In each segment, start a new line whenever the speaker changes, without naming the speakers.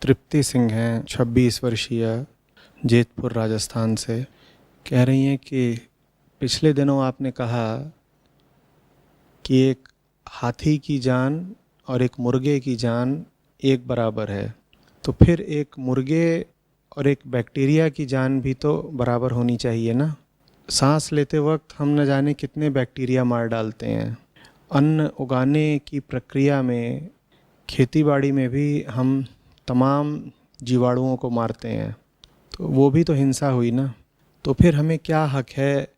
तृप्ति सिंह हैं, 26 वर्षीय, जेतपुर राजस्थान से। कह रही हैं कि पिछले दिनों आपने कहा कि एक हाथी की जान और एक मुर्गे की जान एक बराबर है, तो फिर एक मुर्गे और एक बैक्टीरिया की जान भी तो बराबर होनी चाहिए ना। सांस लेते वक्त हम न जाने कितने बैक्टीरिया मार डालते हैं। अन्न उगाने की प्रक्रिया में, खेतीबाड़ी में भी हम तमाम जीवाणुओं को मारते हैं, तो वो भी तो हिंसा हुई ना। तो फिर हमें क्या हक है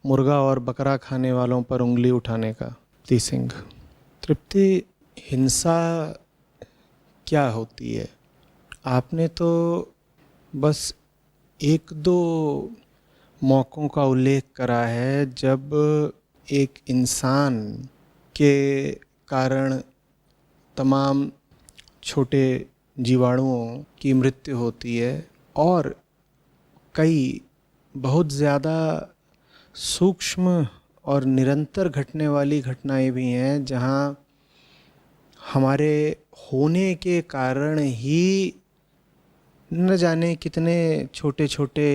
मुर्गा और बकरा खाने वालों पर उंगली उठाने का? तृप्ति सिंह। तृप्ति, हिंसा क्या होती है? आपने तो बस एक दो मौक़ों का उल्लेख करा है जब एक इंसान के कारण तमाम छोटे जीवाणुओं की मृत्यु होती है, और कई बहुत ज़्यादा सूक्ष्म और निरंतर घटने वाली घटनाएं भी हैं जहां हमारे होने के कारण ही न जाने कितने छोटे छोटे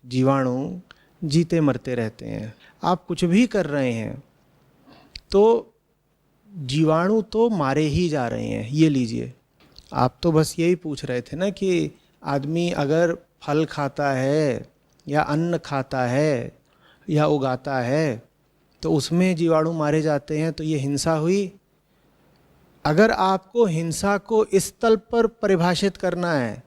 जीवाणु जीते मरते रहते हैं। आप कुछ भी कर रहे हैं तो जीवाणु तो मारे ही जा रहे हैं। ये लीजिए, आप तो बस यही पूछ रहे थे ना कि आदमी अगर फल खाता है या अन्न खाता है या उगाता है तो उसमें जीवाणु मारे जाते हैं, तो ये हिंसा हुई। अगर आपको हिंसा को इस तल पर परिभाषित करना है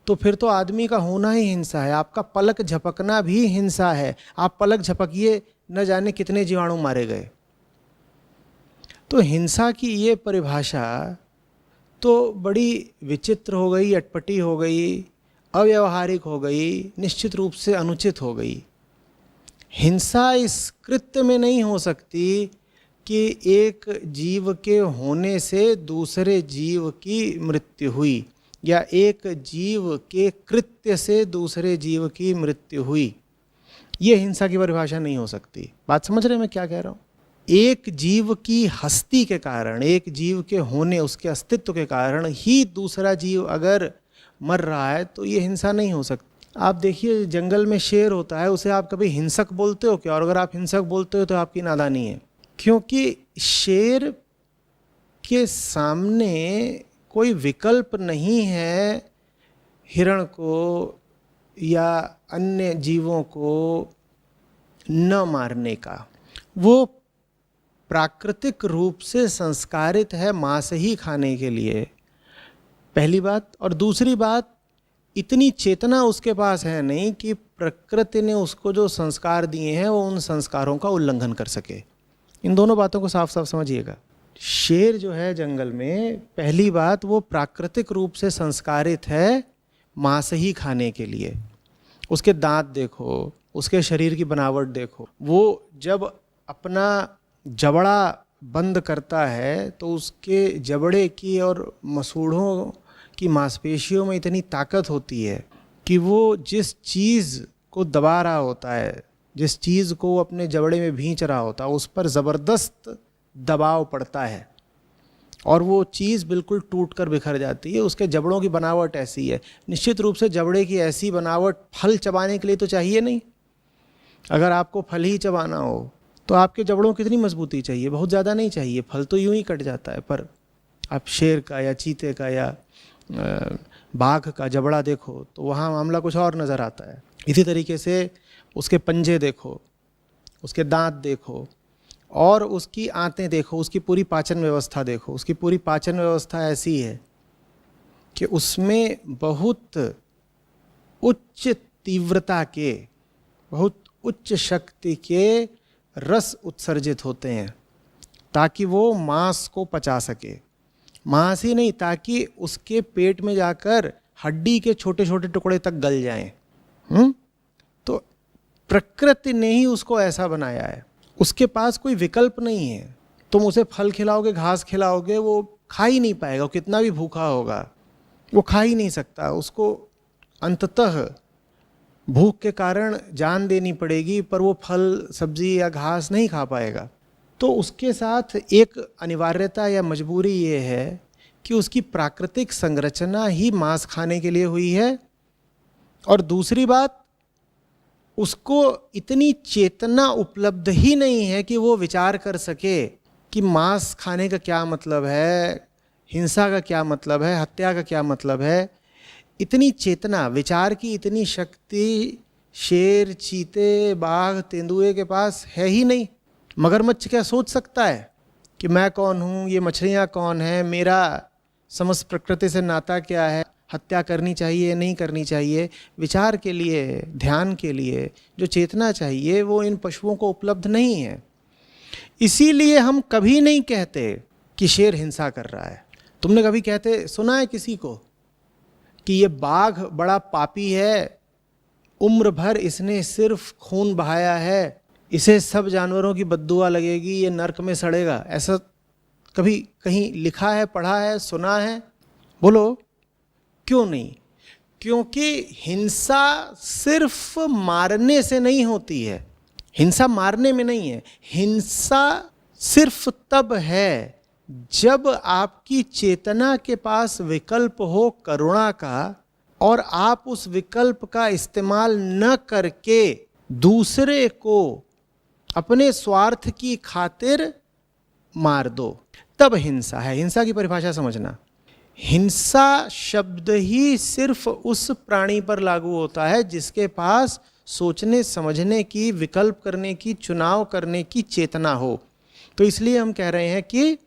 तो फिर तो आदमी का होना ही हिंसा है। आपका पलक झपकना भी हिंसा है। आप पलक झपकिए, न जाने कितने जीवाणु मारे गए। तो हिंसा की ये परिभाषा तो बड़ी विचित्र हो गई, अटपटी हो गई, अव्यावहारिक हो गई, निश्चित रूप से अनुचित हो गई। हिंसा इस कृत्य में नहीं हो सकती कि एक जीव के होने से दूसरे जीव की मृत्यु हुई, या एक जीव के कृत्य से दूसरे जीव की मृत्यु हुई। ये हिंसा की परिभाषा नहीं हो सकती। बात समझ रहे हैं मैं क्या कह रहा हूँ? एक जीव की हस्ती के कारण, एक जीव के होने, उसके अस्तित्व के कारण ही दूसरा जीव अगर मर रहा है तो ये हिंसा नहीं हो सकती। आप देखिए, जंगल में शेर होता है, उसे आप कभी हिंसक बोलते हो क्या? और अगर आप हिंसक बोलते हो तो आपकी नादानी है, क्योंकि शेर के सामने कोई विकल्प नहीं है हिरण को या अन्य जीवों को न मारने का। वो प्राकृतिक रूप से संस्कारित है मांस ही खाने के लिए, पहली बात। और दूसरी बात, इतनी चेतना उसके पास है नहीं कि प्रकृति ने उसको जो संस्कार दिए हैं वो उन संस्कारों का उल्लंघन कर सके। इन दोनों बातों को साफ साफ समझिएगा। शेर जो है जंगल में, पहली बात, वो प्राकृतिक रूप से संस्कारित है मांस ही खाने के लिए। उसके दांत देखो, उसके शरीर की बनावट देखो। वो जब अपना जबड़ा बंद करता है तो उसके जबड़े की और मसूड़ों की मांसपेशियों में इतनी ताकत होती है कि वो जिस चीज़ को दबा रहा होता है, जिस चीज़ को वो अपने जबड़े में भींच रहा होता है, उस पर ज़बरदस्त दबाव पड़ता है और वो चीज़ बिल्कुल टूट कर बिखर जाती है। उसके जबड़ों की बनावट ऐसी है। निश्चित रूप से जबड़े की ऐसी बनावट फल चबाने के लिए तो चाहिए नहीं। अगर आपको फल ही चबाना हो तो आपके जबड़ों की कितनी मजबूती चाहिए? बहुत ज़्यादा नहीं चाहिए। फल तो यूं ही कट जाता है। पर आप शेर का या चीते का या बाघ का जबड़ा देखो तो वहाँ मामला कुछ और नज़र आता है। इसी तरीके से उसके पंजे देखो, उसके दांत देखो, और उसकी आंतें देखो, उसकी पूरी पाचन व्यवस्था देखो। उसकी पूरी पाचन व्यवस्था ऐसी है कि उसमें बहुत उच्च तीव्रता के, बहुत उच्च शक्ति के रस उत्सर्जित होते हैं ताकि वो मांस को पचा सके। मांस ही नहीं, ताकि उसके पेट में जाकर हड्डी के छोटे छोटे टुकड़े तक गल जाएं। तो प्रकृति ने ही उसको ऐसा बनाया है। उसके पास कोई विकल्प नहीं है। तुम उसे फल खिलाओगे, घास खिलाओगे, वो खा ही नहीं पाएगा। वो कितना भी भूखा होगा वो खा ही नहीं सकता। उसको अंततः भूख के कारण जान देनी पड़ेगी, पर वो फल, सब्जी या घास नहीं खा पाएगा। तो उसके साथ एक अनिवार्यता या मजबूरी ये है कि उसकी प्राकृतिक संरचना ही मांस खाने के लिए हुई है, और दूसरी बात, उसको इतनी चेतना उपलब्ध ही नहीं है कि वो विचार कर सके कि मांस खाने का क्या मतलब है, हिंसा का क्या मतलब है, हत्या का क्या मतलब है। इतनी चेतना, विचार की इतनी शक्ति शेर, चीते, बाघ, तेंदुए के पास है ही नहीं। मगरमच्छ क्या सोच सकता है कि मैं कौन हूँ, ये मछलियाँ कौन है, मेरा समस्त प्रकृति से नाता क्या है, हत्या करनी चाहिए नहीं करनी चाहिए। विचार के लिए, ध्यान के लिए जो चेतना चाहिए वो इन पशुओं को उपलब्ध नहीं है। इसीलिए हम कभी नहीं कहते कि शेर हिंसा कर रहा है। तुमने कभी कहते सुना है किसी को कि ये बाघ बड़ा पापी है, उम्र भर इसने सिर्फ खून बहाया है, इसे सब जानवरों की बद्दुआ लगेगी, ये नरक में सड़ेगा? ऐसा कभी कहीं लिखा है, पढ़ा है, सुना है? बोलो क्यों नहीं? क्योंकि हिंसा सिर्फ मारने से नहीं होती है। हिंसा मारने में नहीं है। हिंसा सिर्फ तब है जब आपकी चेतना के पास विकल्प हो करुणा का, और आप उस विकल्प का इस्तेमाल न करके दूसरे को अपने स्वार्थ की खातिर मार दो, तब हिंसा है। हिंसा की परिभाषा समझना। हिंसा शब्द ही सिर्फ उस प्राणी पर लागू होता है जिसके पास सोचने समझने की, विकल्प करने की, चुनाव करने की चेतना हो। तो इसलिए हम कह रहे हैं कि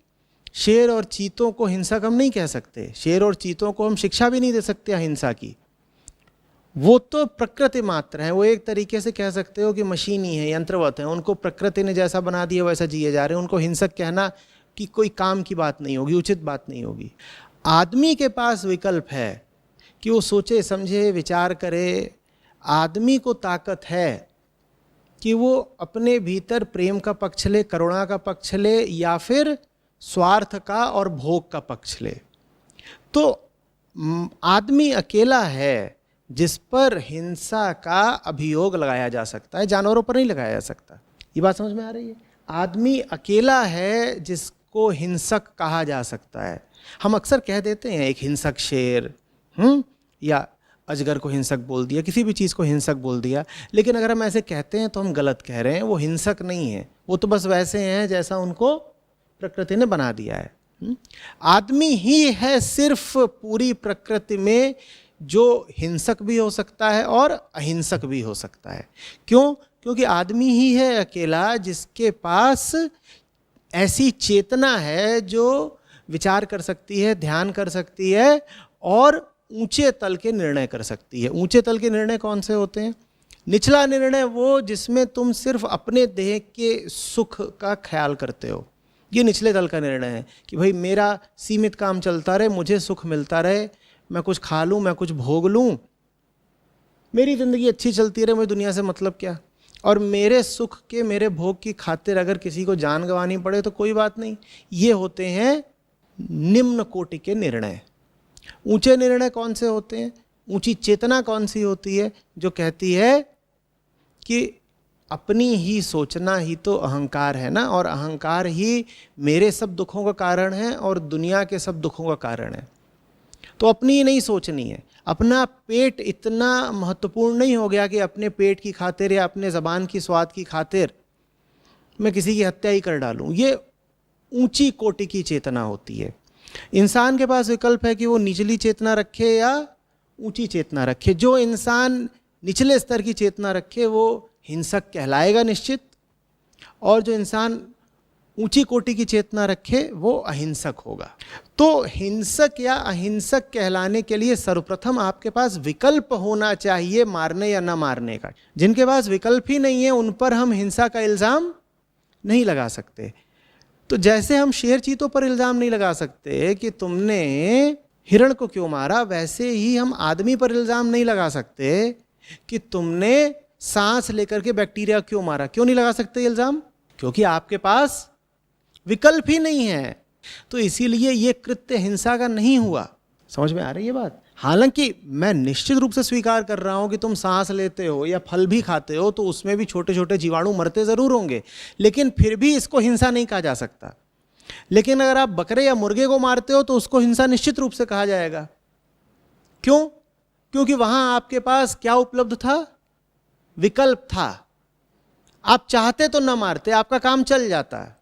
शेर और चीतों को हिंसक हम नहीं कह सकते। शेर और चीतों को हम शिक्षा भी नहीं दे सकते अहिंसा की। वो तो प्रकृति मात्र है। वो एक तरीके से कह सकते हो कि मशीन ही है, यंत्रवत है। उनको प्रकृति ने जैसा बना दिया वैसा जिए जा रहे हैं। उनको हिंसक कहना कि कोई काम की बात नहीं होगी, उचित बात नहीं होगी। आदमी के पास विकल्प है कि वो सोचे समझे, विचार करे। आदमी को ताकत है कि वो अपने भीतर प्रेम का पक्ष ले, करुणा का पक्ष ले, या फिर स्वार्थ का और भोग का पक्ष ले। तो आदमी अकेला है जिस पर हिंसा का अभियोग लगाया जा सकता है, जानवरों पर नहीं लगाया जा सकता। ये बात समझ में आ रही है? आदमी अकेला है जिसको हिंसक कहा जा सकता है। हम अक्सर कह देते हैं एक हिंसक शेर, या अजगर को हिंसक बोल दिया, किसी भी चीज़ को हिंसक बोल दिया। लेकिन अगर हम ऐसे कहते हैं तो हम गलत कह रहे हैं। वो हिंसक नहीं है, वो तो बस वैसे हैं जैसा उनको प्रकृति ने बना दिया है। आदमी ही है सिर्फ पूरी प्रकृति में जो हिंसक भी हो सकता है और अहिंसक भी हो सकता है। क्यों? क्योंकि आदमी ही है अकेला जिसके पास ऐसी चेतना है जो विचार कर सकती है, ध्यान कर सकती है और ऊंचे तल के निर्णय कर सकती है। ऊंचे तल के निर्णय कौन से होते हैं? निचला निर्णय वो जिसमें तुम सिर्फ अपने देह के सुख का ख्याल करते हो, ये निचले तल का निर्णय है कि भाई मेरा सीमित काम चलता रहे, मुझे सुख मिलता रहे, मैं कुछ खा लूँ, मैं कुछ भोग लूँ, मेरी ज़िंदगी अच्छी चलती रहे, मुझे दुनिया से मतलब क्या। और मेरे सुख के, मेरे भोग की खातिर अगर किसी को जान गंवानी पड़े तो कोई बात नहीं। ये होते हैं निम्न कोटि के निर्णय। ऊंचे निर्णय कौन से होते हैं? ऊंची चेतना कौन सी होती है? जो कहती है कि अपनी ही सोचना ही तो अहंकार है ना, और अहंकार ही मेरे सब दुखों का कारण है और दुनिया के सब दुखों का कारण है। तो अपनी ही नहीं सोचनी है। अपना पेट इतना महत्वपूर्ण नहीं हो गया कि अपने पेट की खातिर या अपने ज़बान की स्वाद की खातिर मैं किसी की हत्या ही कर डालूं। ये ऊंची कोटि की चेतना होती है। इंसान के पास विकल्प है कि वो निचली चेतना रखे या ऊंची चेतना रखे। जो इंसान निचले स्तर की चेतना रखे वो हिंसक कहलाएगा निश्चित, और जो इंसान ऊंची कोटि की चेतना रखे वो अहिंसक होगा। तो हिंसक या अहिंसक कहलाने के लिए सर्वप्रथम आपके पास विकल्प होना चाहिए मारने या न मारने का। जिनके पास विकल्प ही नहीं है उन पर हम हिंसा का इल्ज़ाम नहीं लगा सकते। तो जैसे हम शेर चीतों पर इल्ज़ाम नहीं लगा सकते कि तुमने हिरण को क्यों मारा, वैसे ही हम आदमी पर इल्ज़ाम नहीं लगा सकते कि तुमने सांस लेकर के बैक्टीरिया क्यों मारा। क्यों नहीं लगा सकते इल्ज़ाम? क्योंकि आपके पास विकल्प ही नहीं है। तो इसीलिए ये कृत्य हिंसा का नहीं हुआ। समझ में आ रही है बात? हालांकि मैं निश्चित रूप से स्वीकार कर रहा हूं कि तुम सांस लेते हो या फल भी खाते हो तो उसमें भी छोटे छोटे जीवाणु मरते ज़रूर होंगे, लेकिन फिर भी इसको हिंसा नहीं कहा जा सकता। लेकिन अगर आप बकरे या मुर्गे को मारते हो तो उसको हिंसा निश्चित रूप से कहा जाएगा। क्यों? क्योंकि वहां आपके पास क्या उपलब्ध था? विकल्प था। आप चाहते तो न मारते, आपका काम चल जाता है।